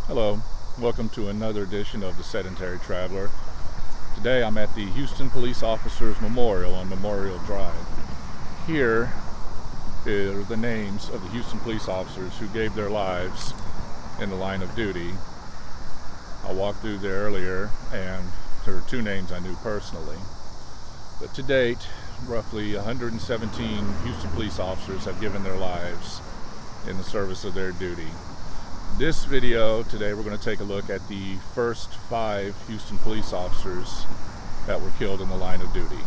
Hello, welcome to another edition of The Sedentary Traveler. Today I'm at the Houston Police Officers Memorial on Memorial Drive. Here are the names of the Houston police officers who gave their lives in the line of duty. I walked through there earlier and there are two names I knew personally. But to date, roughly 117 Houston police officers have given their lives in the service of their duty. This video today, we're going to take a look at the first 5 Houston police officers that were killed in the line of duty.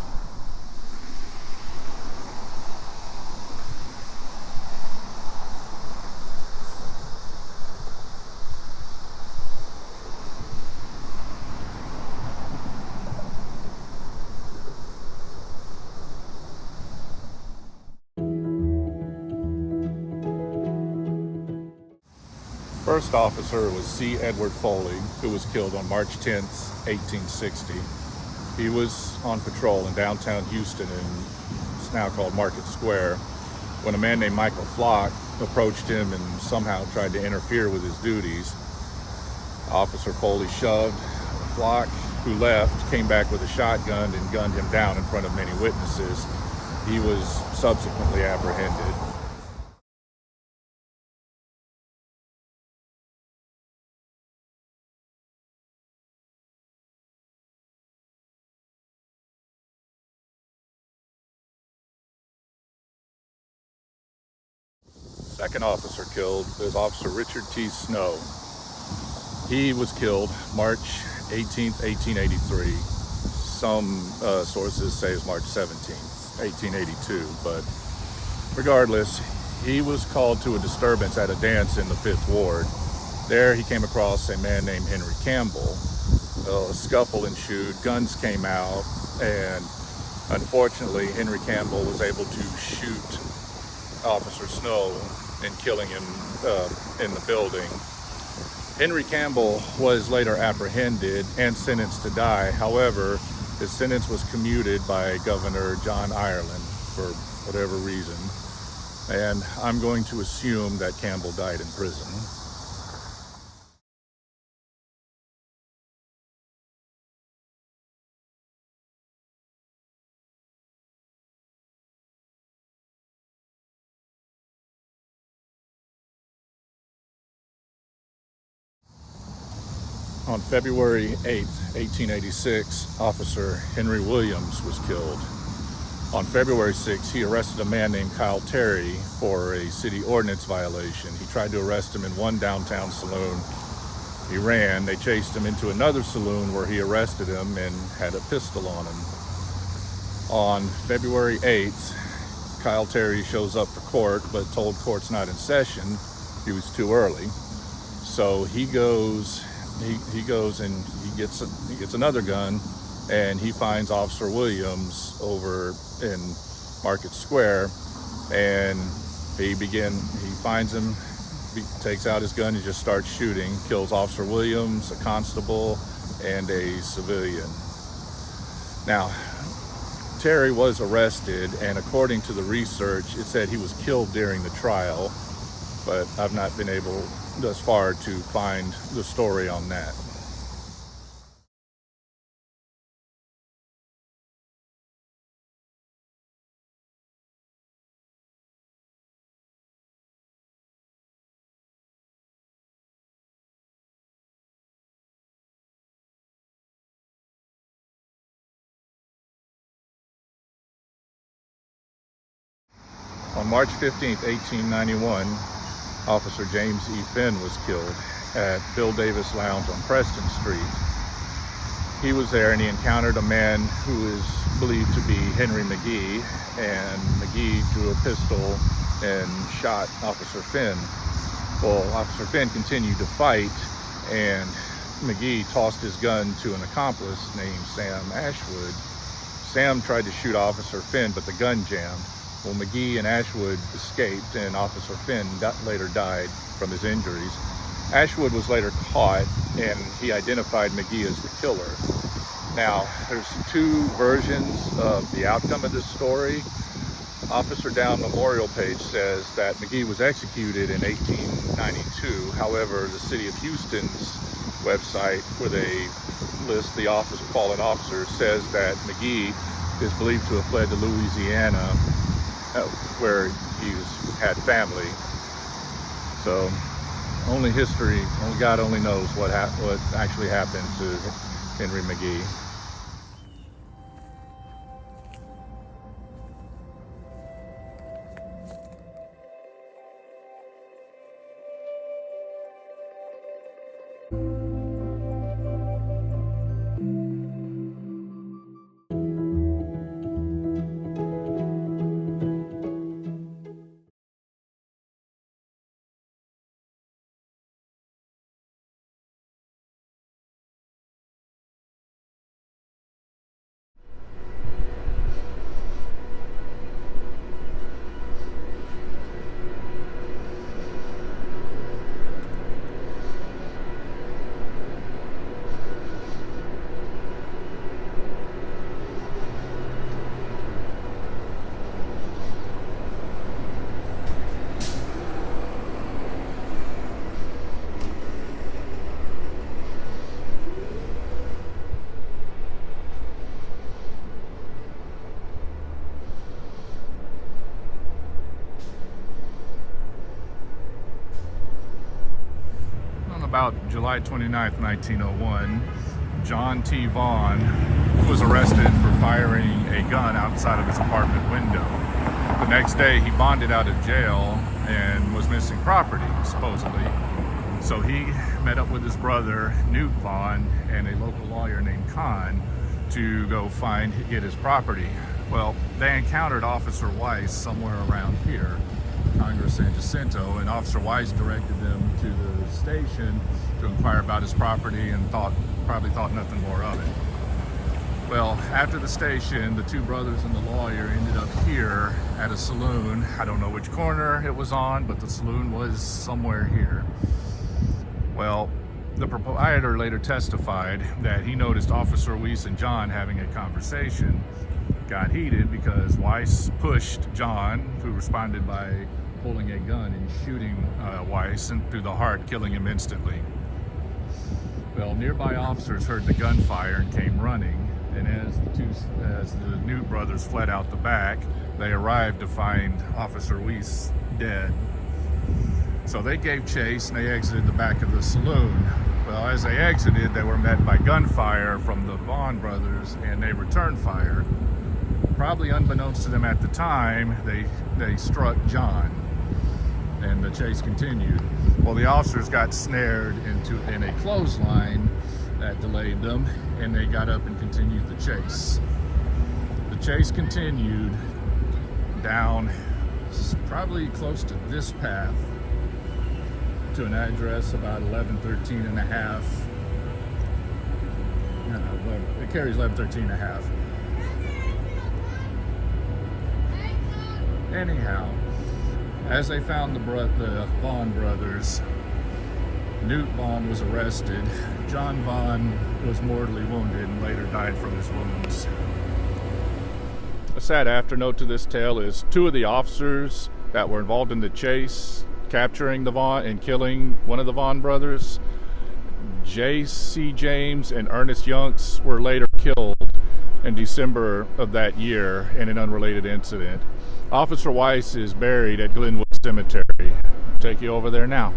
First officer was C. Edward Foley, who was killed on March 10th, 1860. He was on patrol in downtown Houston it's now called Market Square, when a man named Michael Flock approached him and somehow tried to interfere with his duties. Officer Foley shoved Flock, who left, came back with a shotgun and gunned him down in front of many witnesses. He was subsequently apprehended. Second officer killed is Officer Richard T. Snow. He was killed March 18th, 1883. Some sources say it's March 17th, 1882, but regardless, he was called to a disturbance at a dance in the 5th Ward. There he came across a man named Henry Campbell. A scuffle ensued, guns came out, and unfortunately Henry Campbell was able to shoot Officer Snow and killing him in the building. Henry Campbell was later apprehended and sentenced to die. However, his sentence was commuted by Governor John Ireland for whatever reason, and I'm going to assume that Campbell died in prison. On February 8, 1886, Officer Henry Williams was killed. On February 6, he arrested a man named Kyle Terry for a city ordinance violation. He tried to arrest him in one downtown saloon. He ran. They chased him into another saloon where he arrested him and had a pistol on him. On February 8th, Kyle Terry shows up for court, but told court's not in session. He was too early. So he goes and he gets another gun, and he finds Officer Williams over in Market Square, and he finds him, he takes out his gun and just starts shooting, kills Officer Williams, a constable, and a civilian. Now, Terry was arrested, and according to the research, it said he was killed during the trial, but I've not been able thus far to find the story on that. On March 15th, 1891, Officer James E. Finn was killed at Bill Davis Lounge on Preston Street. He was there and he encountered a man who is believed to be Henry McGee, and McGee drew a pistol and shot Officer Finn. Well, Officer Finn continued to fight, and McGee tossed his gun to an accomplice named Sam Ashwood. Sam tried to shoot Officer Finn, but the gun jammed. Well, McGee and Ashwood escaped, and Officer Finn later died from his injuries. Ashwood was later caught, and he identified McGee as the killer. Now, there's two versions of the outcome of this story. Officer Down memorial page says that McGee was executed in 1892. However, the city of Houston's website, where they list the fallen officers, says that McGee is believed to have fled to Louisiana, where he's had family. So only God only knows what actually happened to Henry McGee. About July 29th, 1901, John T. Vaughn was arrested for firing a gun outside of his apartment window. The next day, he bonded out of jail and was missing property, supposedly. So he met up with his brother, Newt Vaughn, and a local lawyer named Kahn to go get his property. Well, they encountered Officer Weiss somewhere around here, Congress San Jacinto, and Officer Weiss directed them to the station to inquire about his property and probably thought nothing more of it. Well, after the station, the two brothers and the lawyer ended up here at a saloon. I don't know which corner it was on, but the saloon was somewhere here. Well, the proprietor later testified that he noticed Officer Weiss and John having a conversation. Got heated because Weiss pushed John, who responded by pulling a gun and shooting Weiss through the heart, killing him instantly. Well, nearby officers heard the gunfire and came running, and as the Newt brothers fled out the back, they arrived to find Officer Weiss dead. So they gave chase and they exited the back of the saloon. Well, as they exited, they were met by gunfire from the Vaughn brothers, and they returned fire. Probably unbeknownst to them at the time, they struck John, and the chase continued. Well, the officers got snared in a clothesline that delayed them, and they got up and continued the chase. The chase continued down probably close to this path to an address about 1113 and a half. It carries 1113 and a half. Anyhow, as they found the Vaughn brothers, Newt Vaughn was arrested. John Vaughn was mortally wounded and later died from his wounds. A sad afternote to this tale is two of the officers that were involved in the chase, capturing the Vaughn and killing one of the Vaughn brothers, J.C. James and Ernest Younks, were later killed in December of that year in an unrelated incident. Officer Weiss is buried at Glenwood Cemetery. Take you over there now.